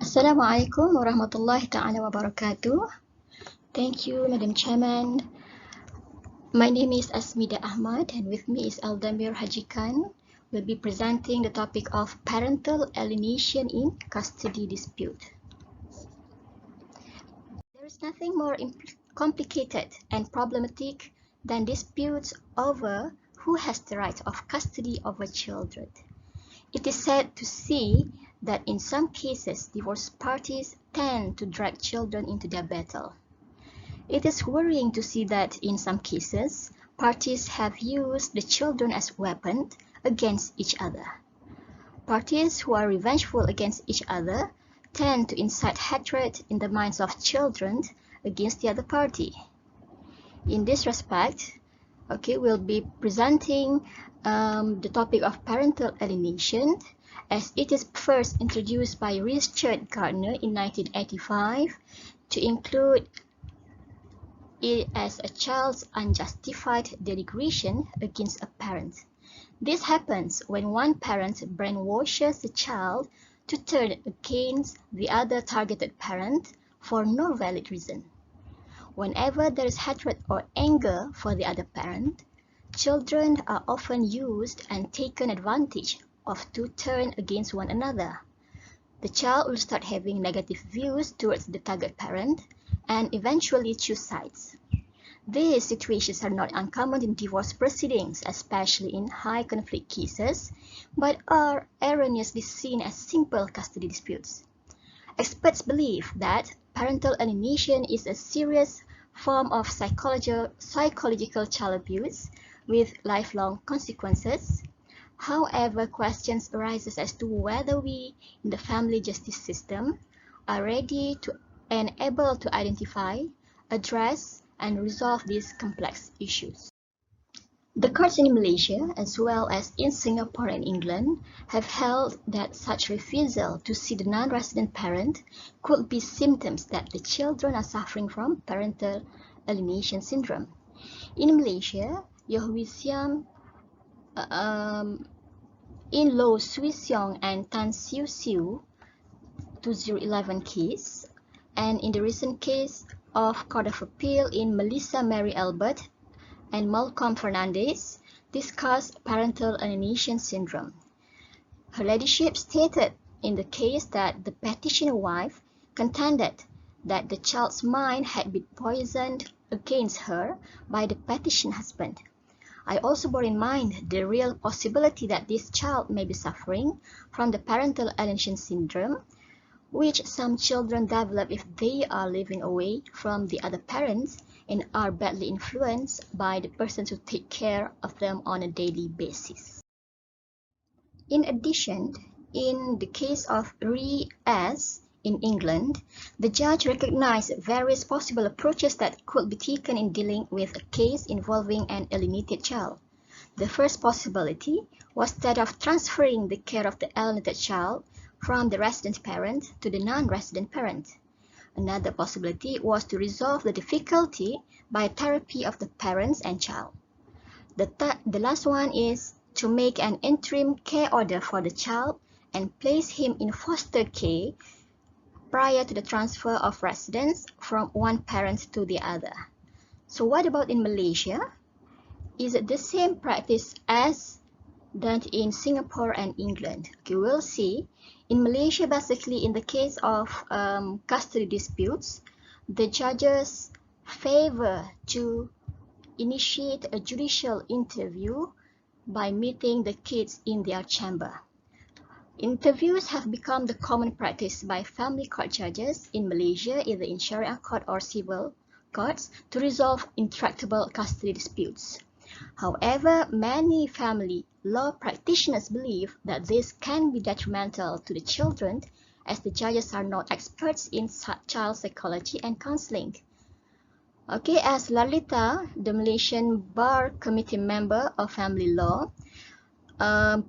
Assalamualaikum warahmatullahi ta'ala wabarakatuh. Thank you, Madam Chairman. My name is ASMIDAH AHMAD and with me is Aldamir Hajikan. We'll be presenting the topic of parental alienation in custody dispute. There is nothing more complicated and problematic than disputes over who has the right of custody over children. It is sad to see that in some cases, divorce parties tend to drag children into their battle. It is worrying to see that in some cases, parties have used the children as weapons against each other. Parties who are revengeful against each other tend to incite hatred in the minds of children against the other party. In this respect, we'll be presenting the topic of parental alienation, as it is first introduced by Richard Gardner in 1985 to include it as a child's unjustified denigration against a parent. This happens when one parent brainwashes the child to turn against the other targeted parent for no valid reason. Whenever there is hatred or anger for the other parent, children are often used and taken advantage of to turn against one another. The child will start having negative views towards the target parent and eventually choose sides. These situations are not uncommon in divorce proceedings, especially in high conflict cases, but are erroneously seen as simple custody disputes. Experts believe that parental alienation is a serious form of psychological child abuse with lifelong consequences. However, questions arise as to whether we in the family justice system are ready to and able to identify, address, and resolve these complex issues. The courts in Malaysia, as well as in Singapore and England, have held that such refusal to see the non-resident parent could be symptoms that the children are suffering from parental alienation syndrome. In Malaysia, USIM in Lo Swee Siong and Tan Siu Siu 2011 case, and in the recent case of Court of Appeal in Melissa Mary Albert and Malcolm Fernandez, discussed parental alienation syndrome. Her ladyship stated in the case that the petitioner wife contended that the child's mind had been poisoned against her by the petition husband. I also bore in mind the real possibility that this child may be suffering from the parental alienation syndrome, which some children develop if they are living away from the other parents and are badly influenced by the persons who take care of them on a daily basis. In addition, in the case of Re S. in England, the judge recognized various possible approaches that could be taken in dealing with a case involving an alienated child. The first possibility was that of transferring the care of the alienated child from the resident parent to the non-resident parent. Another possibility was to resolve the difficulty by therapy of the parents and child. The last one is to make an interim care order for the child and place him in foster care prior to the transfer of residence from one parent to the other. So what about in Malaysia? Is it the same practice as done in Singapore and England? Okay, we'll see. In Malaysia, basically in the case of custody disputes, the judges favor to initiate a judicial interview by meeting the kids in their chamber. Interviews have become the common practice by family court judges in Malaysia, either in Sharia court or civil courts, to resolve intractable custody disputes. However, many family law practitioners believe that this can be detrimental to the children, as the judges are not experts in child psychology and counseling. Okay, as Lalita, the Malaysian Bar Committee member of family law,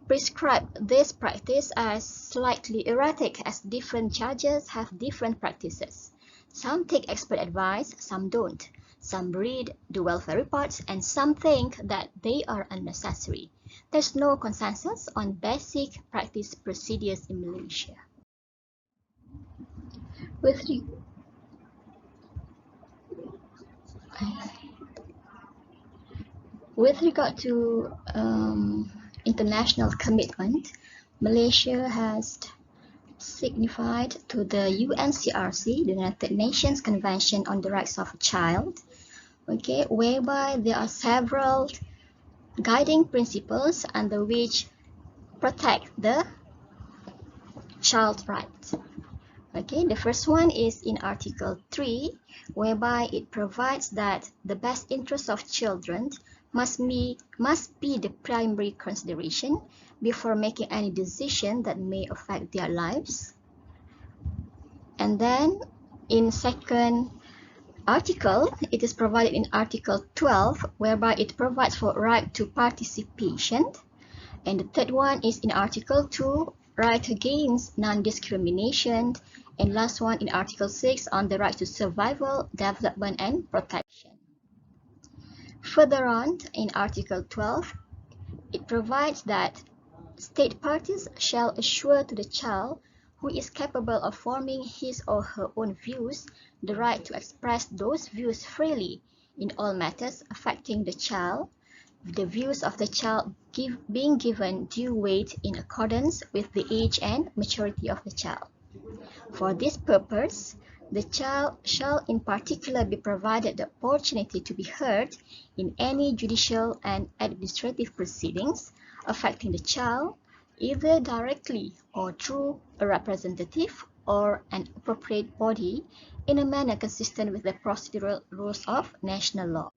prescribe this practice as slightly erratic, as different judges have different practices. Some take expert advice, some don't. Some read the welfare reports, and some think that they are unnecessary. There's no consensus on basic practice procedures in Malaysia. With re- with regard to international commitment, Malaysia has signified to the UNCRC, the United Nations Convention on the Rights of a Child, okay, whereby there are several guiding principles under which protect the child's rights. Okay, the first one is in Article 3, whereby it provides that the best interests of children must be the primary consideration before making any decision that may affect their lives. And then in second article, it is provided in Article 12, whereby it provides for right to participation. And the third one is in Article 2, right against non-discrimination. And last one in Article 6 on the right to survival, development and protection. Further on in Article 12, it provides that state parties shall assure to the child who is capable of forming his or her own views the right to express those views freely in all matters affecting the child, the views of the child being given due weight in accordance with the age and maturity of the child. For this purpose, the child shall in particular be provided the opportunity to be heard in any judicial and administrative proceedings affecting the child, either directly or through a representative or an appropriate body in a manner consistent with the procedural rules of national law.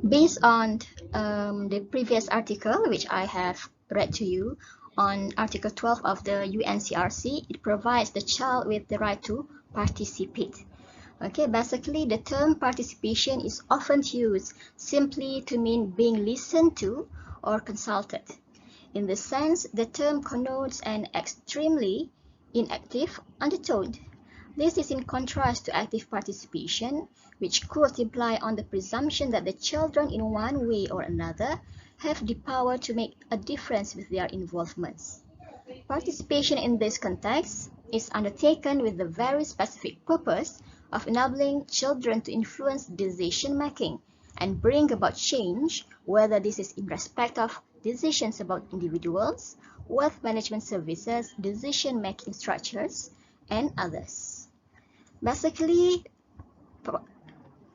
Based on the previous article, which I have read to you, on Article 12 of the UNCRC, it provides the child with the right to participate. Okay, basically the term participation is often used simply to mean being listened to or consulted. In this sense, the term connotes an extremely inactive undertone. This is in contrast to active participation, which could imply on the presumption that the children in one way or another have the power to make a difference with their involvements. Participation in this context is undertaken with the very specific purpose of enabling children to influence decision-making and bring about change, whether this is in respect of decisions about individuals, wealth management services, decision-making structures, and others. Basically,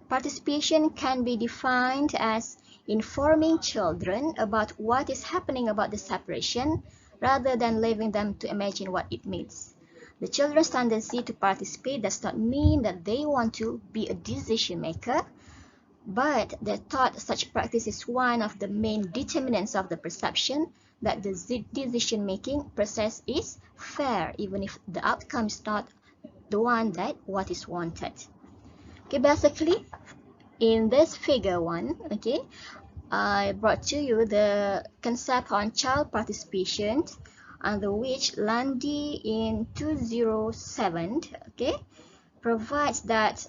participation can be defined as informing children about what is happening about the separation rather than leaving them to imagine what it means. The children's tendency to participate does not mean that they want to be a decision maker, but they thought such practice is one of the main determinants of the perception that the decision-making process is fair, even if the outcome is not the one that what is wanted. Okay, basically, in this figure 1, okay, I brought to you the concept on child participation, under which Landy in 2007, okay, provides that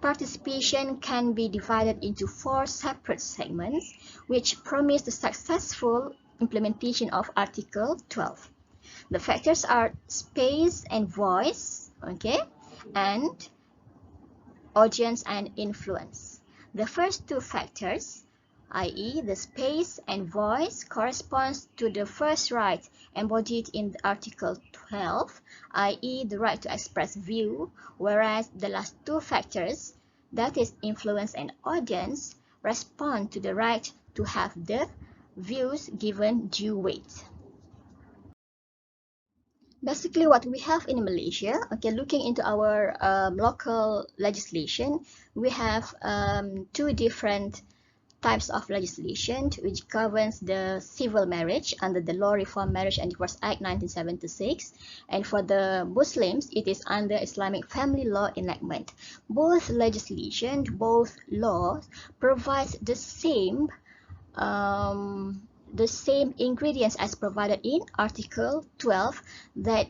participation can be divided into 4 separate segments, which promise the successful implementation of Article 12. The factors are space and voice, okay, and audience and influence. The first 2 factors, i.e. the space and voice, corresponds to the first right embodied in Article 12, i.e. the right to express view, whereas the last 2 factors, that is influence and audience, respond to the right to have the views given due weight. Basically, what we have in Malaysia, okay, looking into our local legislation, we have 2 different types of legislation which governs the civil marriage under the Law Reform Marriage and Divorce Act 1976, and for the Muslims it is under Islamic Family Law Enactment. Both legislation, both laws provides the same ingredients as provided in Article 12, that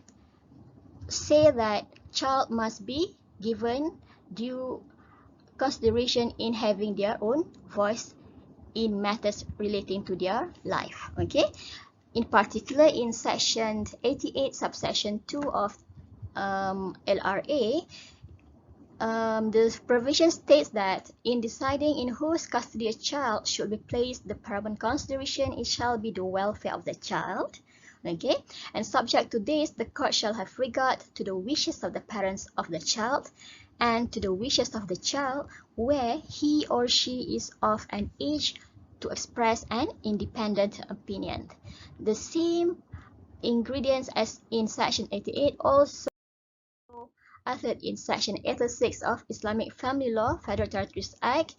say that child must be given due consideration in having their own voice in matters relating to their life. Okay, in particular in section 88 subsection 2 of LRA, the provision states that in deciding in whose custody a child should be placed, the paramount consideration it shall be the welfare of the child. Okay, and subject to this, the court shall have regard to the wishes of the parents of the child and to the wishes of the child where he or she is of an age to express an independent opinion. The same ingredients as in Section 88 also uttered in Section 86 of Islamic Family Law Federal Territories Act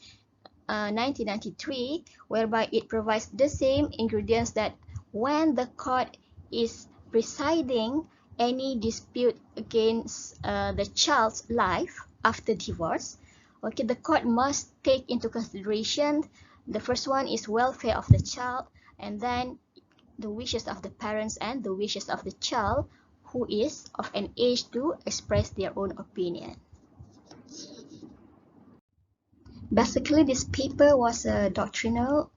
1993, whereby it provides the same ingredients that when the court is presiding any dispute against the child's life after divorce, okay, the court must take into consideration the first one is welfare of the child, and then the wishes of the parents and the wishes of the child who is of an age to express their own opinion. Basically, this paper was a doctrinal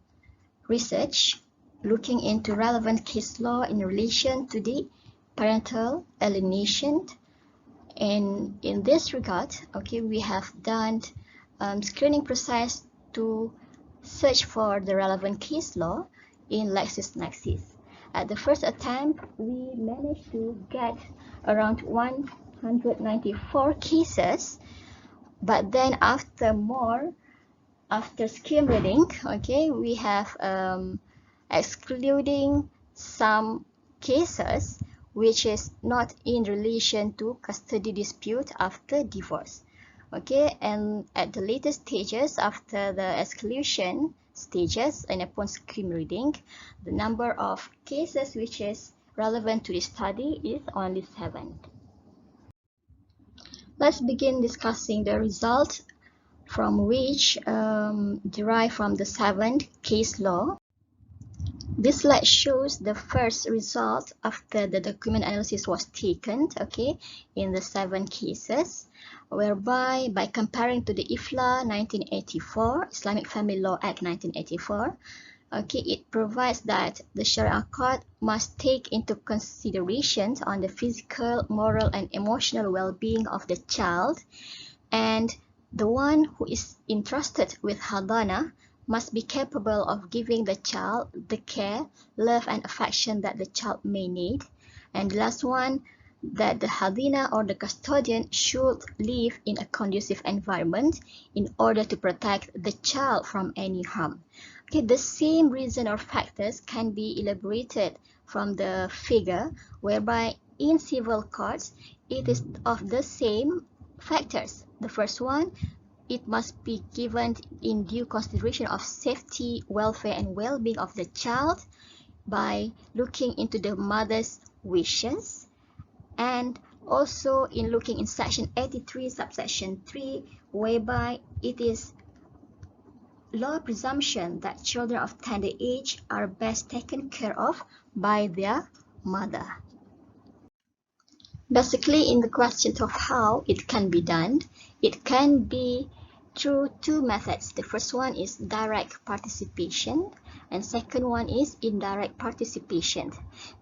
research looking into relevant case law in relation to the parental alienation. And in this regard, okay, we have done screening process to search for the relevant case law in LexisNexis. At the first attempt, we managed to get around 194 cases, but then after skim reading, okay, we have excluding some cases which is not in relation to custody dispute after divorce. Okay, and at the later stages after the exclusion stages and upon skim reading, the number of cases which is relevant to this study is only 7. Let's begin discussing the result from which derive from the 7th case law. This slide shows the first result after the document analysis was taken, okay, in the 7 cases, whereby by comparing to the IFLA 1984, Islamic Family Law Act 1984, okay, it provides that the Sharia court must take into consideration on the physical, moral, and emotional well-being of the child, and the one who is entrusted with hadana must be capable of giving the child the care, love, and affection that the child may need. And the last one, that the hadina or the custodian should live in a conducive environment in order to protect the child from any harm. Okay, the same reason or factors can be elaborated from the figure, whereby in civil courts, it is of the same factors. The first one, it must be given in due consideration of safety, welfare, and well-being of the child by looking into the mother's wishes, and also in looking in Section 83, subsection 3, whereby it is law presumption that children of tender age are best taken care of by their mother. Basically, in the question of how it can be done, it can be through 2 methods. The first one is direct participation, and second one is indirect participation.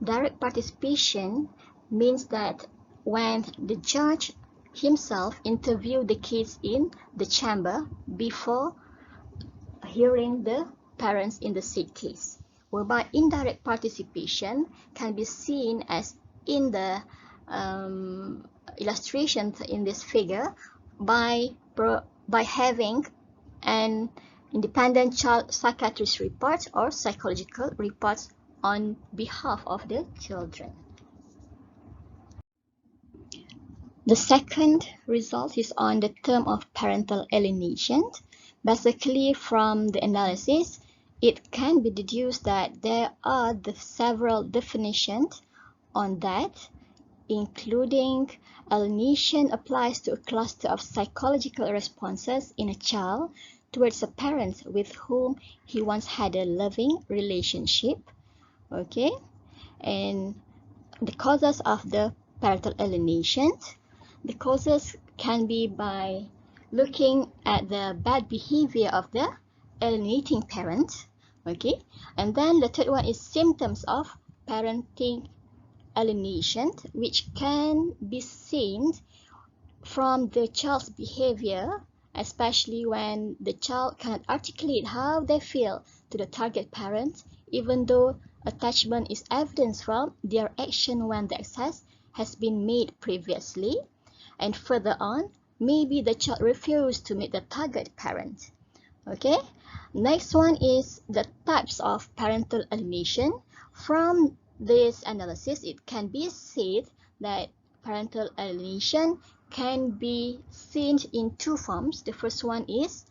Direct participation means that when the judge himself interviewed the case in the chamber before hearing the parents in the said case, whereby indirect participation can be seen as in the illustrations in this figure by having an independent child psychiatrist report or psychological reports on behalf of the children. The second result is on the term of parental alienation. Basically, from the analysis, it can be deduced that there are several definitions on that, including alienation applies to a cluster of psychological responses in a child towards a parent with whom he once had a loving relationship. Okay, and the causes of the parental alienation. The causes can be by looking at the bad behavior of the alienating parent. Okay, and then the third one is symptoms of parenting alienation, which can be seen from the child's behavior, especially when the child cannot articulate how they feel to the target parent, even though attachment is evident from their action when the access has been made previously. And further on, maybe the child refused to meet the target parent. Okay, next one is the types of parental alienation. From this analysis, it can be said that parental alienation can be seen in two forms. The first one is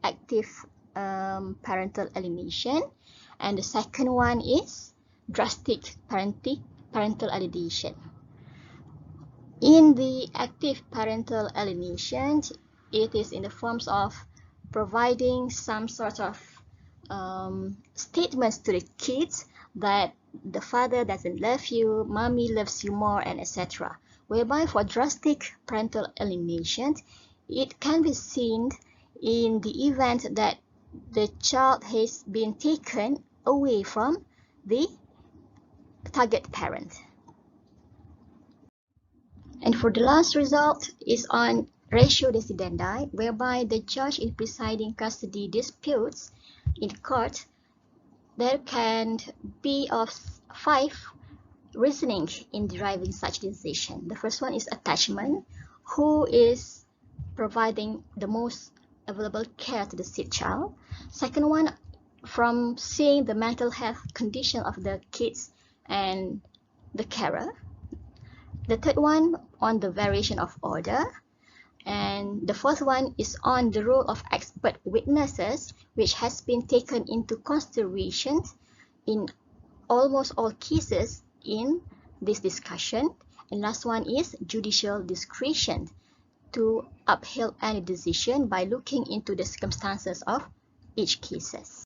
active parental alienation, and the second one is drastic parental alienation. In the active parental alienation, it is in the forms of providing some sort of statements to the kids that the father doesn't love you, mommy loves you more, and etc. Whereby for drastic parental alienation, it can be seen in the event that the child has been taken away from the target parent. And for the last result is on ratio decidendi, whereby the judge in presiding custody disputes in court, there can be of 5 reasoning in deriving such decision. The first one is attachment, who is providing the most available care to the sick child. Second one, from seeing the mental health condition of the kids and the carer. The third one on the variation of order, and the fourth one is on the role of expert witnesses, which has been taken into consideration in almost all cases in this discussion. And last one is judicial discretion, to uphold any decision by looking into the circumstances of each cases.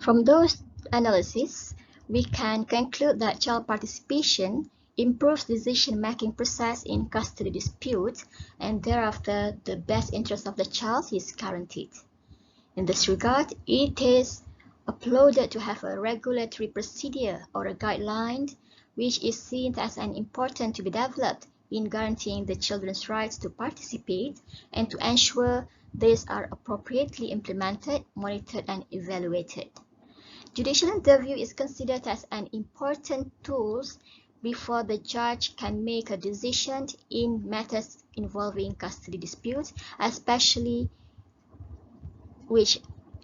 From those analyses, we can conclude that child participation improves decision-making process in custody disputes, and thereafter the best interest of the child is guaranteed. In this regard, it is applauded to have a regulatory procedure or a guideline which is seen as an important to be developed in guaranteeing the children's rights to participate and to ensure these are appropriately implemented, monitored, and evaluated. Judicial interview is considered as an important tool before the judge can make a decision in matters involving custody disputes, especially which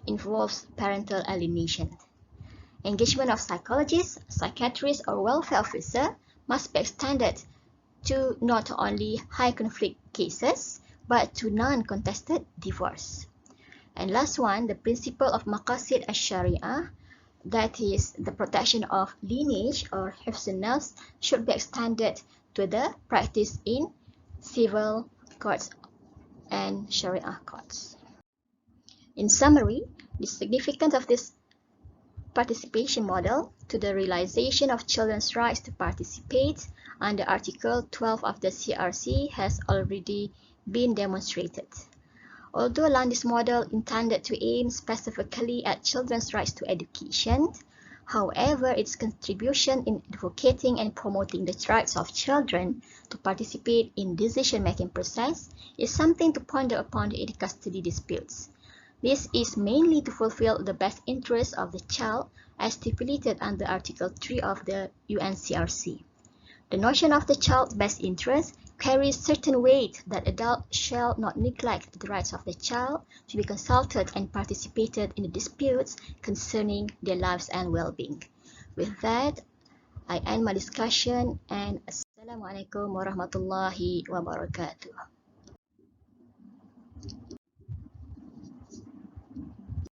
involves parental alienation. Engagement of psychologists, psychiatrists, or welfare officer must be extended to not only high conflict cases, but to non-contested divorce. And last one, the principle of maqasid al-sharia, that is the protection of lineage or hifz nafs, should be extended to the practice in civil courts and sharia courts. In summary, the significance of this participation model to the realization of children's rights to participate under Article 12 of the CRC has already been demonstrated. Although Landis model intended to aim specifically at children's rights to education, however, its contribution in advocating and promoting the rights of children to participate in decision-making process is something to ponder upon in custody disputes. This is mainly to fulfill the best interests of the child as stipulated under Article 3 of the UNCRC. The notion of the child's best interest carries certain weight that adults shall not neglect the rights of the child to be consulted and participated in the disputes concerning their lives and well-being. With that, I end my discussion, and Assalamualaikum warahmatullahi wabarakatuh.